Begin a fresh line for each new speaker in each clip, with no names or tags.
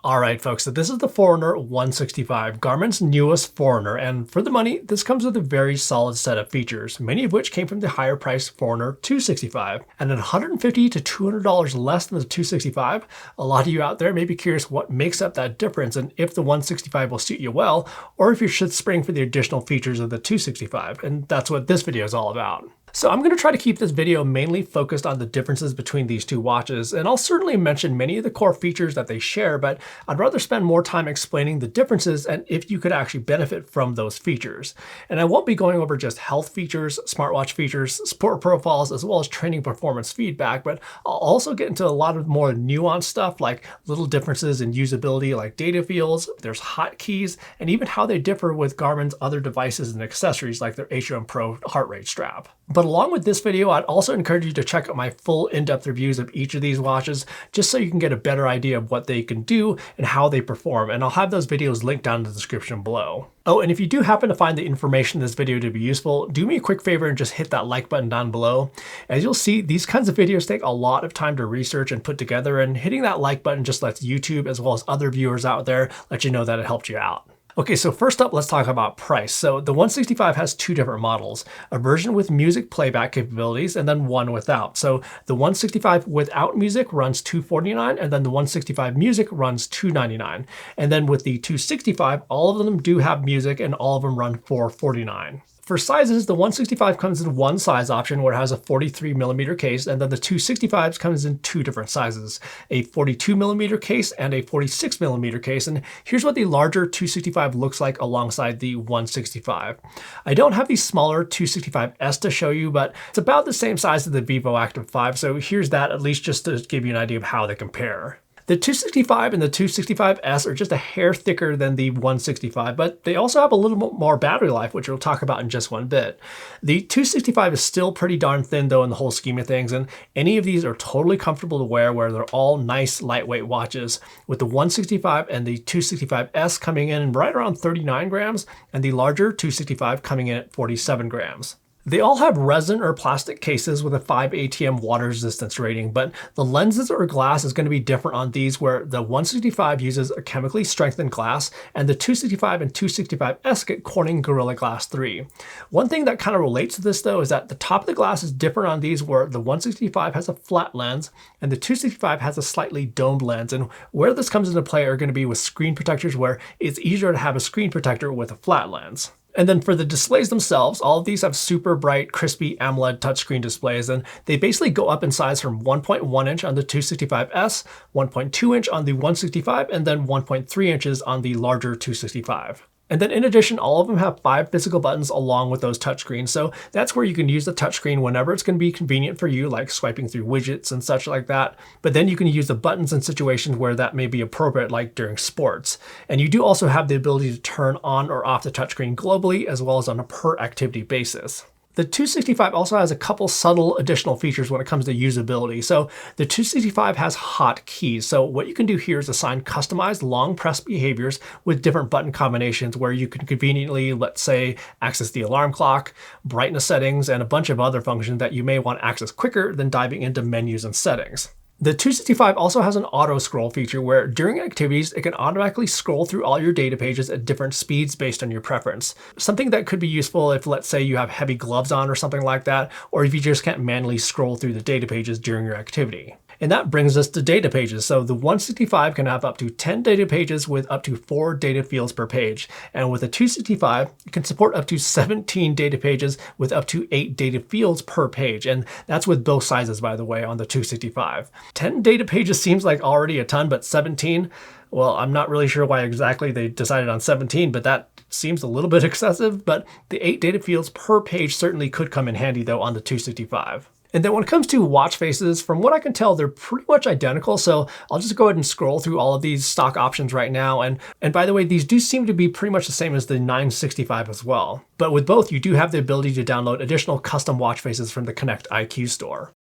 Alright folks, so this is the Forerunner 165, Garmin's newest Forerunner, and for the money, this comes with a very solid set of features, many of which came from the higher priced Forerunner 265. And at $150 to $200 less than the 265, a lot of you out there may be curious what makes up that difference and if the 165 will suit you well, or if you should spring for the additional features of the 265, and that's what this video is all about. So I'm going to try to keep this video mainly focused on the differences between these two watches, and I'll certainly mention many of the core features that they share, but I'd rather spend more time explaining the differences and if you could actually benefit from those features. And I won't be going over just health features, smartwatch features, sport profiles, as well as training performance feedback, but I'll also get into a lot of more nuanced stuff like little differences in usability like data fields, there's hotkeys, and even how they differ with Garmin's other devices and accessories like their H1 Pro heart rate strap. But along with this video, I'd also encourage you to check out my full in-depth reviews of each of these watches, just so you can get a better idea of what they can do and how they perform. And I'll have those videos linked down in the description below. Oh, and if you do happen to find the information in this video to be useful, do me a quick favor and just hit that like button down below. As you'll see, these kinds of videos take a lot of time to research and put together, and hitting that like button just lets YouTube, as well as other viewers out there, let you know that it helped you out. Okay, so first up, let's talk about price. So the 165 has two different models, a version with music playback capabilities and then one without. So the 165 without music runs $249, and then the 165 music runs $299. And then with the 265, all of them do have music and all of them run $449. For sizes, the 165 comes in one size option where it has a 43mm case, and then the 265 comes in two different sizes, a 42mm case and a 46mm case. And here's what the larger 265 looks like alongside the 165. I don't have the smaller 265S to show you, but it's about the same size as the Vivo Active 5, so here's that, at least just to give you an idea of how they compare. The 265 and the 265S are just a hair thicker than the 165, but they also have a little bit more battery life, which we'll talk about in just one bit. The 265 is still pretty darn thin though in the whole scheme of things, and any of these are totally comfortable to wear where they're all nice lightweight watches, with the 165 and the 265S coming in right around 39 grams and the larger 265 coming in at 47 grams. They all have resin or plastic cases with a 5 ATM water resistance rating, but the lenses or glass is going to be different on these, where the 165 uses a chemically strengthened glass and the 265 and 265S get Corning Gorilla Glass 3. One thing that kind of relates to this though is that the top of the glass is different on these, where the 165 has a flat lens and the 265 has a slightly domed lens, and where this comes into play are going to be with screen protectors, where it's easier to have a screen protector with a flat lens. And then for the displays themselves, all of these have super bright, crispy AMOLED touchscreen displays, and they basically go up in size from 1.1 inch on the 265S, 1.2 inch on the 165, and then 1.3 inches on the larger 265. And then in addition, all of them have 5 physical buttons along with those touchscreens. So that's where you can use the touchscreen whenever it's going to be convenient for you, like swiping through widgets and such like that. But then you can use the buttons in situations where that may be appropriate, like during sports. And you do also have the ability to turn on or off the touchscreen globally, as well as on a per activity basis. The 265 also has a couple subtle additional features when it comes to usability. So the 265 has hotkeys. So what you can do here is assign customized long press behaviors with different button combinations, where you can conveniently, let's say, access the alarm clock, brightness settings, and a bunch of other functions that you may want to access quicker than diving into menus and settings. The 265 also has an auto scroll feature where during activities, it can automatically scroll through all your data pages at different speeds based on your preference. Something that could be useful if, let's say, you have heavy gloves on or something like that, or if you just can't manually scroll through the data pages during your activity. And that brings us to data pages. So the 165 can have up to 10 data pages with up to 4 data fields per page. And with the 265, it can support up to 17 data pages with up to 8 data fields per page. And that's with both sizes, by the way, on the 265. 10 data pages seems like already a ton, but 17, well, I'm not really sure why exactly they decided on 17, but that seems a little bit excessive. But the 8 data fields per page certainly could come in handy though on the 265. And then when it comes to watch faces, from what I can tell, they're pretty much identical. So I'll just go ahead and scroll through all of these stock options right now. And by the way, these do seem to be pretty much the same as the 965 as well. But with both, you do have the ability to download additional custom watch faces from the Connect IQ store.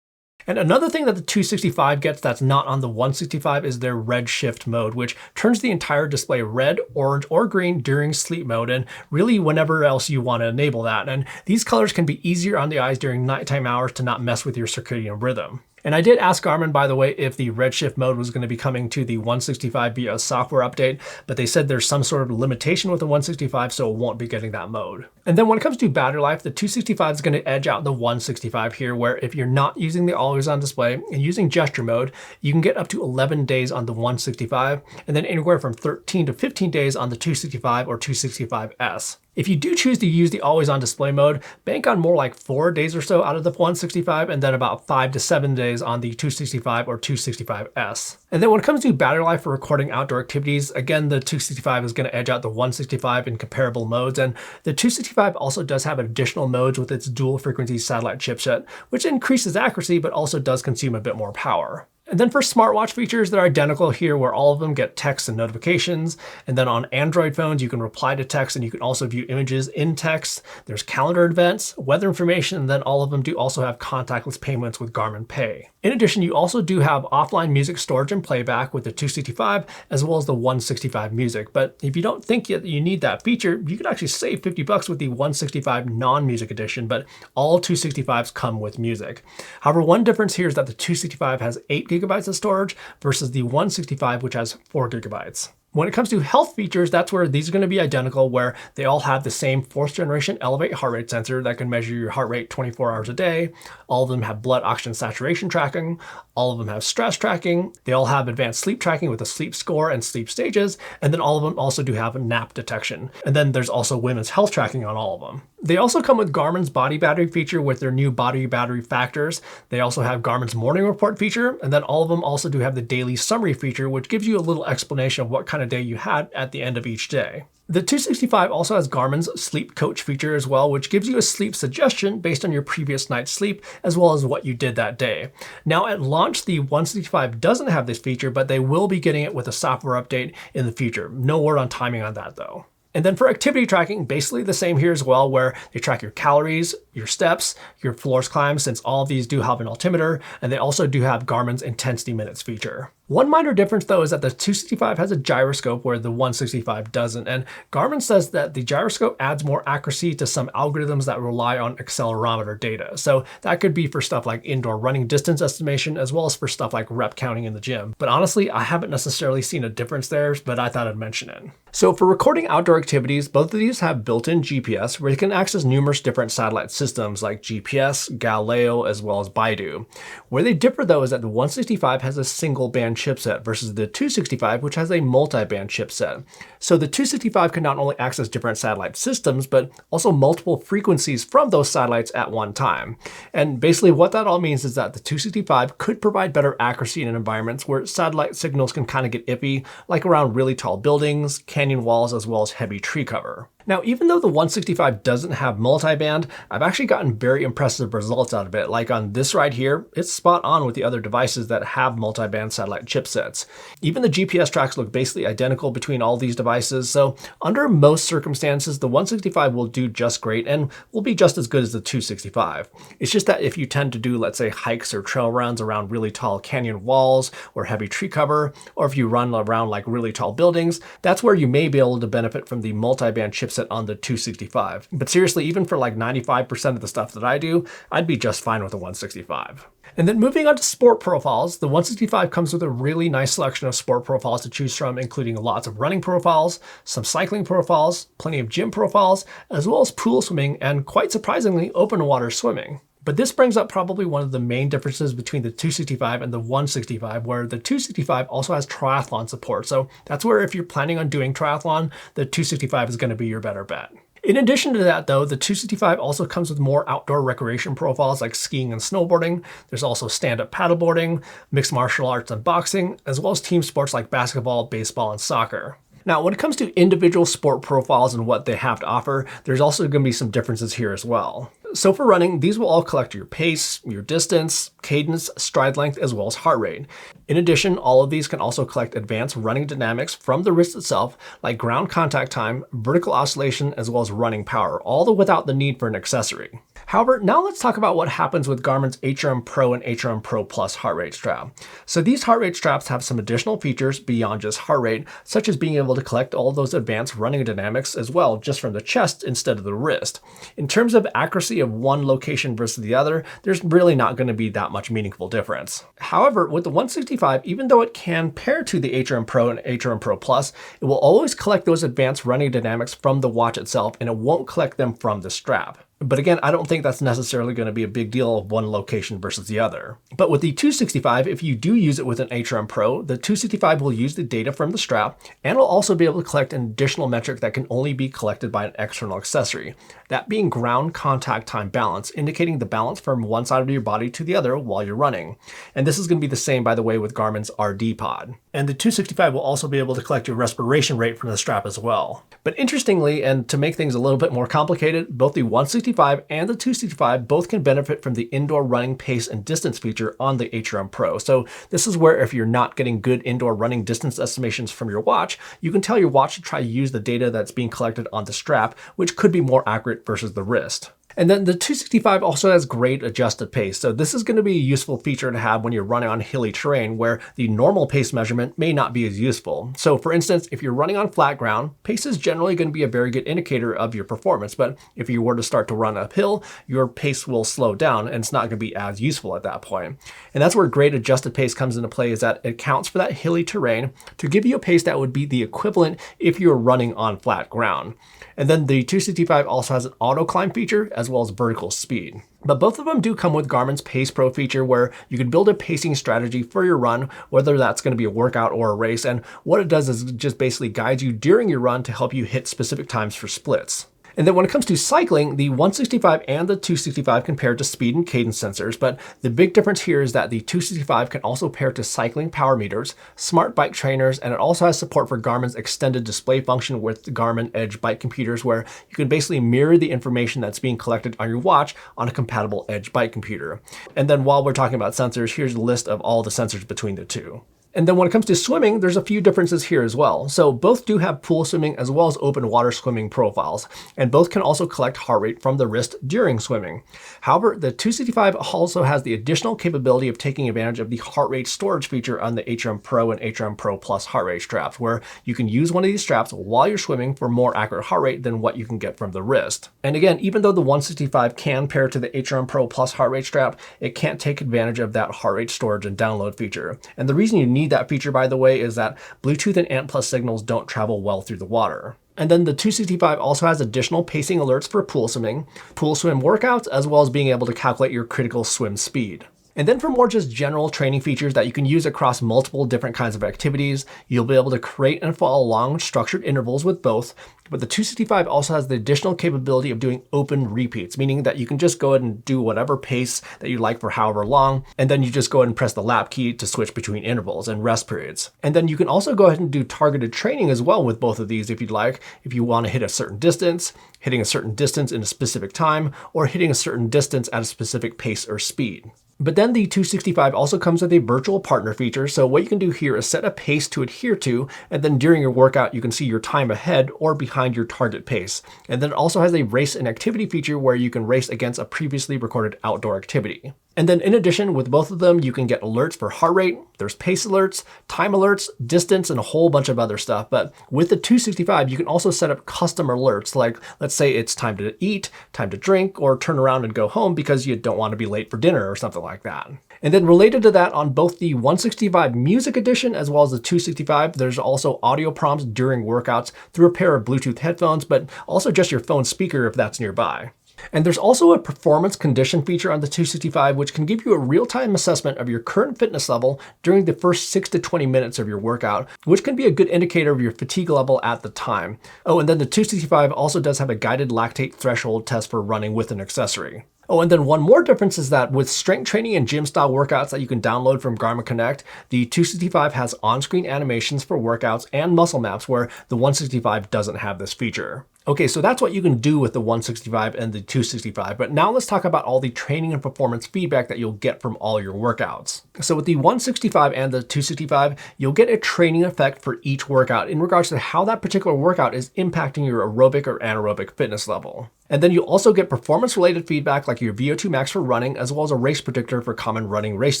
And another thing that the 265 gets that's not on the 165 is their red shift mode, which turns the entire display red, orange, or green during sleep mode, and really whenever else you want to enable that. And these colors can be easier on the eyes during nighttime hours to not mess with your circadian rhythm. And I did ask Garmin, by the way, if the redshift mode was going to be coming to the 165 via a software update, but they said there's some sort of limitation with the 165, so it won't be getting that mode. And then when it comes to battery life, the 265 is going to edge out the 165 here, where if you're not using the always-on display and using gesture mode, you can get up to 11 days on the 165, and then anywhere from 13 to 15 days on the 265 or 265S. If you do choose to use the always-on display mode, bank on more like 4 days or so out of the 165 and then about 5 to 7 days on the 265 or 265S. And then when it comes to battery life for recording outdoor activities, again, the 265 is going to edge out the 165 in comparable modes, and the 265 also does have additional modes with its dual frequency satellite chipset, which increases accuracy but also does consume a bit more power. And then for smartwatch features, they're identical here, where all of them get text and notifications. And then on Android phones, you can reply to text and you can also view images in text. There's calendar events, weather information, and then all of them do also have contactless payments with Garmin Pay. In addition, you also do have offline music storage and playback with the 265 as well as the 165 music. But if you don't think yet that you need that feature, you could actually save $50 with the 165 non-music edition, but all 265s come with music. However, one difference here is that the 265 has 8 gigabytes of storage versus the 165, which has 4 gigabytes. When it comes to health features, that's where these are going to be identical, where they all have the same 4th generation Elevate heart rate sensor that can measure your heart rate 24 hours a day. All of them have blood oxygen saturation tracking. All of them have stress tracking. They all have advanced sleep tracking with a sleep score and sleep stages. And then all of them also do have nap detection. And then there's also women's health tracking on all of them. They also come with Garmin's body battery feature with their new body battery factors. They also have Garmin's morning report feature. And then all of them also do have the daily summary feature, which gives you a little explanation of what kind of day you had at the end of each day. The 265 also has Garmin's sleep coach feature as well, which gives you a sleep suggestion based on your previous night's sleep as well as what you did that day. Now at launch, the 165 doesn't have this feature, but they will be getting it with a software update in the future. No word on timing on that though. And then for activity tracking, basically the same here as well, where they track your calories, your steps, your floors climbed, since all of these do have an altimeter, and they also do have Garmin's intensity minutes feature. One minor difference though is that the 265 has a gyroscope where the 165 doesn't, and Garmin says that the gyroscope adds more accuracy to some algorithms that rely on accelerometer data. So that could be for stuff like indoor running distance estimation as well as for stuff like rep counting in the gym. But honestly, I haven't necessarily seen a difference there, but I thought I'd mention it. So for recording outdoor activities, both of these have built-in GPS where you can access numerous different satellite systems like GPS, Galileo, as well as Baidu. Where they differ though is that the 165 has a single band chipset versus the 265, which has a multi-band chipset. So the 265 can not only access different satellite systems, but also multiple frequencies from those satellites at one time. And basically what that all means is that the 265 could provide better accuracy in environments where satellite signals can kind of get iffy, like around really tall buildings, canyon walls, as well as heavy tree cover. Now, even though the 165 doesn't have multiband, I've actually gotten very impressive results out of it. Like on this right here, it's spot on with the other devices that have multiband satellite chipsets. Even the GPS tracks look basically identical between all these devices, so under most circumstances, the 165 will do just great and will be just as good as the 265. It's just that if you tend to do, let's say, hikes or trail runs around really tall canyon walls or heavy tree cover, or if you run around like really tall buildings, that's where you may be able to benefit from the multiband chipset on the 265. But seriously, even for like 95% of the stuff that I do, I'd be just fine with the 165. And then moving on to sport profiles, the 165 comes with a really nice selection of sport profiles to choose from, including lots of running profiles, some cycling profiles, plenty of gym profiles, as well as pool swimming, and quite surprisingly, open water swimming. But this brings up probably one of the main differences between the 265 and the 165, where the 265 also has triathlon support. So that's where if you're planning on doing triathlon, the 265 is going to be your better bet. In addition to that though, the 265 also comes with more outdoor recreation profiles like skiing and snowboarding. There's also stand-up paddleboarding, mixed martial arts and boxing, as well as team sports like basketball, baseball, and soccer. Now, when it comes to individual sport profiles and what they have to offer, there's also going to be some differences here as well. So for running, these will all collect your pace, your distance, cadence, stride length, as well as heart rate. In addition, all of these can also collect advanced running dynamics from the wrist itself, like ground contact time, vertical oscillation, as well as running power, all without the need for an accessory. However, now let's talk about what happens with Garmin's HRM Pro and HRM Pro Plus heart rate strap. So these heart rate straps have some additional features beyond just heart rate, such as being able to collect all those advanced running dynamics as well, just from the chest instead of the wrist. In terms of accuracy of one location versus the other, there's really not going to be that much meaningful difference. However, with the 165, even though it can pair to the HRM Pro and HRM Pro Plus, it will always collect those advanced running dynamics from the watch itself, and it won't collect them from the strap. But again, I don't think that's necessarily going to be a big deal of one location versus the other. But with the 265, if you do use it with an HRM Pro, the 265 will use the data from the strap and will also be able to collect an additional metric that can only be collected by an external accessory. That being ground contact time balance, indicating the balance from one side of your body to the other while you're running. And this is going to be the same, by the way, with Garmin's RD Pod. And the 265 will also be able to collect your respiration rate from the strap as well. But interestingly, and to make things a little bit more complicated, both the 165 and the 265 both can benefit from the indoor running pace and distance feature on the HRM Pro. So this is where if you're not getting good indoor running distance estimations from your watch, you can tell your watch to try to use the data that's being collected on the strap, which could be more accurate versus the wrist. And then the 265 also has great adjusted pace. So this is going to be a useful feature to have when you're running on hilly terrain where the normal pace measurement may not be as useful. So for instance, if you're running on flat ground, pace is generally going to be a very good indicator of your performance. But if you were to start to run uphill, your pace will slow down and it's not going to be as useful at that point. And that's where great adjusted pace comes into play, is that it accounts for that hilly terrain to give you a pace that would be the equivalent if you were running on flat ground. And then the 265 also has an auto climb feature as well as vertical speed. But both of them do come with Garmin's Pace Pro feature, where you can build a pacing strategy for your run, whether that's going to be a workout or a race. And what it does is just basically guides you during your run to help you hit specific times for splits. And then when it comes to cycling, the 165 and the 265 can pair to speed and cadence sensors, but the big difference here is that the 265 can also pair to cycling power meters, smart bike trainers, and it also has support for Garmin's extended display function with the Garmin Edge bike computers, where you can basically mirror the information that's being collected on your watch on a compatible Edge bike computer. And then while we're talking about sensors, here's a list of all the sensors between the two. And then when it comes to swimming, there's a few differences here as well. So both do have pool swimming as well as open water swimming profiles, and both can also collect heart rate from the wrist during swimming. However, the 265 also has the additional capability of taking advantage of the heart rate storage feature on the HRM Pro and HRM Pro Plus heart rate straps, where you can use one of these straps while you're swimming for more accurate heart rate than what you can get from the wrist. And again, even though the 165 can pair to the HRM Pro Plus heart rate strap, it can't take advantage of that heart rate storage and download feature. And the reason you need that feature, by the way, is that Bluetooth and ANT+ signals don't travel well through the water. And then the 265 also has additional pacing alerts for pool swimming, pool swim workouts, as well as being able to calculate your critical swim speed. And then for more just general training features that you can use across multiple different kinds of activities, you'll be able to create and follow long structured intervals with both. But the 265 also has the additional capability of doing open repeats, meaning that you can just go ahead and do whatever pace that you like for however long, and then you just go ahead and press the lap key to switch between intervals and rest periods. And then you can also go ahead and do targeted training as well with both of these if you'd like, if you want to hit a certain distance, hitting a certain distance in a specific time, or hitting a certain distance at a specific pace or speed. But then the 265 also comes with a virtual partner feature, so what you can do here is set a pace to adhere to, and then during your workout you can see your time ahead or behind your target pace. And then it also has a race and activity feature where you can race against a previously recorded outdoor activity. And then in addition, with both of them, you can get alerts for heart rate, there's pace alerts, time alerts, distance, and a whole bunch of other stuff. But with the 265, you can also set up custom alerts, like let's say it's time to eat, time to drink, or turn around and go home because you don't want to be late for dinner or something like that. And then related to that, on both the 165 Music Edition as well as the 265, there's also audio prompts during workouts through a pair of Bluetooth headphones, but also just your phone speaker if that's nearby. And there's also a performance condition feature on the 265, which can give you a real-time assessment of your current fitness level during the first 6 to 20 minutes of your workout, which can be a good indicator of your fatigue level at the time. Oh, and then the 265 also does have a guided lactate threshold test for running with an accessory. Oh, and then one more difference is that with strength training and gym style workouts that you can download from Garmin Connect, the 265 has on-screen animations for workouts and muscle maps, where the 165 doesn't have this feature. Okay, so that's what you can do with the 165 and the 265, but now let's talk about all the training and performance feedback that you'll get from all your workouts. So with the 165 and the 265, you'll get a training effect for each workout in regards to how that particular workout is impacting your aerobic or anaerobic fitness level. And then you'll also get performance-related feedback like your VO2 max for running, as well as a race predictor for common running race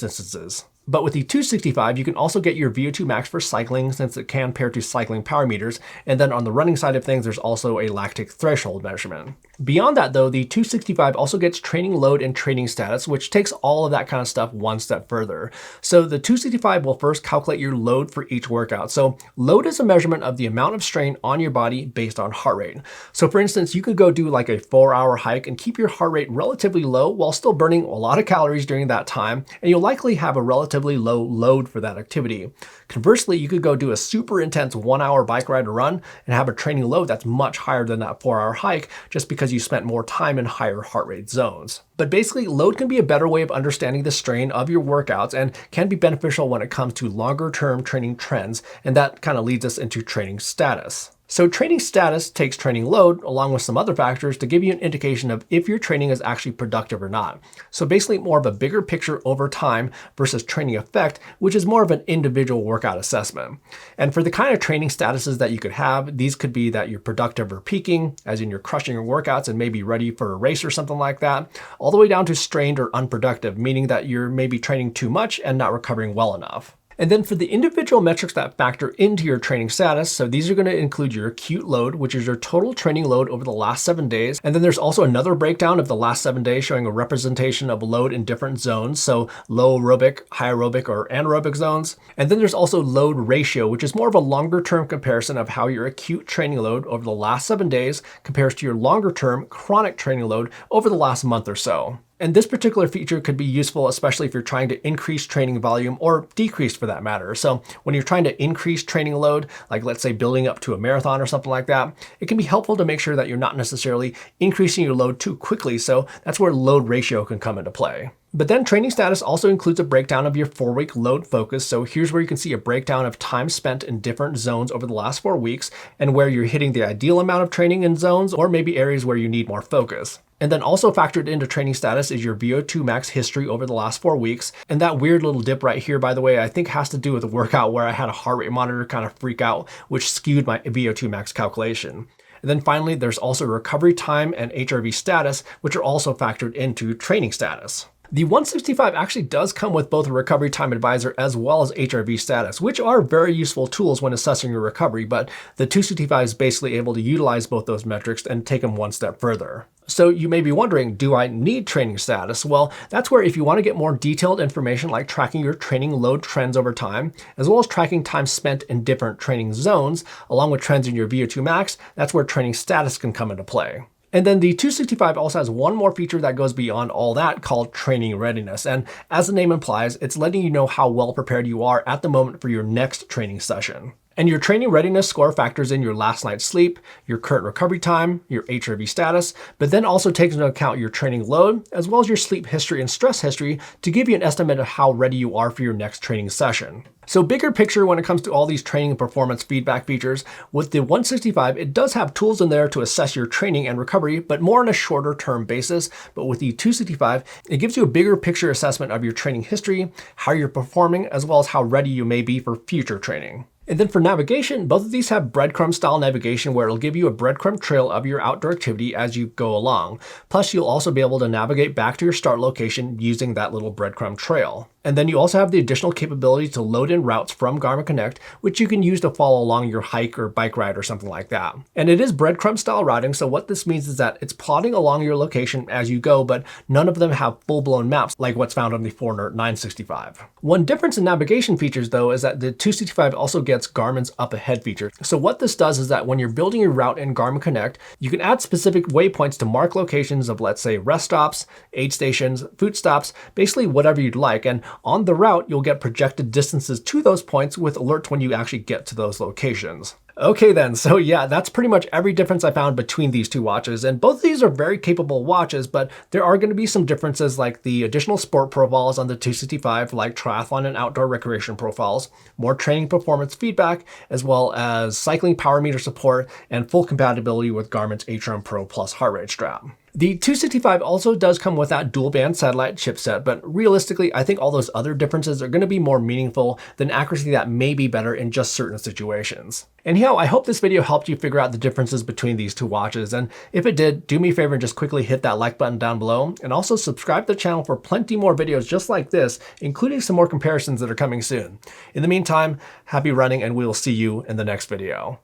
distances. But with the 265, you can also get your VO2 max for cycling, since it can pair to cycling power meters. And then on the running side of things, there's also a lactic threshold measurement. Beyond that though, the 265 also gets training load and training status, which takes all of that kind of stuff one step further. So the 265 will first calculate your load for each workout. So load is a measurement of the amount of strain on your body based on heart rate. So for instance, you could go do like a 4-hour hike and keep your heart rate relatively low while still burning a lot of calories during that time, and you'll likely have a relatively low load for that activity. Conversely, you could go do a super intense 1-hour bike ride or run and have a training load that's much higher than that 4-hour hike just because you spent more time in higher heart rate zones. But basically, load can be a better way of understanding the strain of your workouts and can be beneficial when it comes to longer term training trends, and that kind of leads us into training status. So training status takes training load along with some other factors to give you an indication of if your training is actually productive or not. So basically more of a bigger picture over time versus training effect, which is more of an individual workout assessment. And for the kind of training statuses that you could have, these could be that you're productive or peaking, as in you're crushing your workouts and maybe ready for a race or something like that, all the way down to strained or unproductive, meaning that you're maybe training too much and not recovering well enough. And then for the individual metrics that factor into your training status, so these are going to include your acute load, which is your total training load over the last 7 days. And then there's also another breakdown of the last 7 days showing a representation of load in different zones, so low aerobic, high aerobic, or anaerobic zones. And then there's also load ratio, which is more of a longer term comparison of how your acute training load over the last 7 days compares to your longer term chronic training load over the last month or so. And this particular feature could be useful, especially if you're trying to increase training volume or decrease for that matter. So when you're trying to increase training load, like let's say building up to a marathon or something like that, it can be helpful to make sure that you're not necessarily increasing your load too quickly. So that's where load ratio can come into play. But then training status also includes a breakdown of your 4-week load focus. So here's where you can see a breakdown of time spent in different zones over the last 4 weeks and where you're hitting the ideal amount of training in zones or maybe areas where you need more focus. And then also factored into training status is your VO2 max history over the last 4 weeks. And that weird little dip right here, by the way, I think has to do with a workout where I had a heart rate monitor kind of freak out, which skewed my VO2 max calculation. And then finally, there's also recovery time and HRV status, which are also factored into training status. The 165 actually does come with both a recovery time advisor as well as HRV status, which are very useful tools when assessing your recovery, but the 265 is basically able to utilize both those metrics and take them one step further. So you may be wondering, do I need training status? Well, that's where if you want to get more detailed information like tracking your training load trends over time, as well as tracking time spent in different training zones, along with trends in your VO2 max, that's where training status can come into play. And then the 265 also has one more feature that goes beyond all that called training readiness. And as the name implies, it's letting you know how well prepared you are at the moment for your next training session. And your training readiness score factors in your last night's sleep, your current recovery time, your HRV status, but then also takes into account your training load, as well as your sleep history and stress history to give you an estimate of how ready you are for your next training session. So bigger picture when it comes to all these training and performance feedback features, with the 165, it does have tools in there to assess your training and recovery, but more on a shorter term basis. But with the 265, it gives you a bigger picture assessment of your training history, how you're performing, as well as how ready you may be for future training. And then for navigation, both of these have breadcrumb style navigation where it'll give you a breadcrumb trail of your outdoor activity as you go along. Plus, you'll also be able to navigate back to your start location using that little breadcrumb trail. And then you also have the additional capability to load in routes from Garmin Connect, which you can use to follow along your hike or bike ride or something like that. And it is breadcrumb style routing, so what this means is that it's plotting along your location as you go, but none of them have full-blown maps like what's found on the Forerunner 965. One difference in navigation features though is that the 265 also gets Garmin's up ahead feature. So what this does is that when you're building your route in Garmin Connect, you can add specific waypoints to mark locations of, let's say, rest stops, aid stations, food stops, basically whatever you'd like. And on the route, you'll get projected distances to those points with alerts when you actually get to those locations. Okay then, so yeah, that's pretty much every difference I found between these two watches, and both of these are very capable watches, but there are going to be some differences like the additional sport profiles on the 265, like triathlon and outdoor recreation profiles, more training performance feedback, as well as cycling power meter support, and full compatibility with Garmin's HRM Pro Plus heart rate strap. The 265 also does come with that dual band satellite chipset, but realistically, I think all those other differences are going to be more meaningful than accuracy that may be better in just certain situations. Anyhow, I hope this video helped you figure out the differences between these two watches, and if it did, do me a favor and just quickly hit that like button down below, and also subscribe to the channel for plenty more videos just like this, including some more comparisons that are coming soon. In the meantime, happy running, and we will see you in the next video.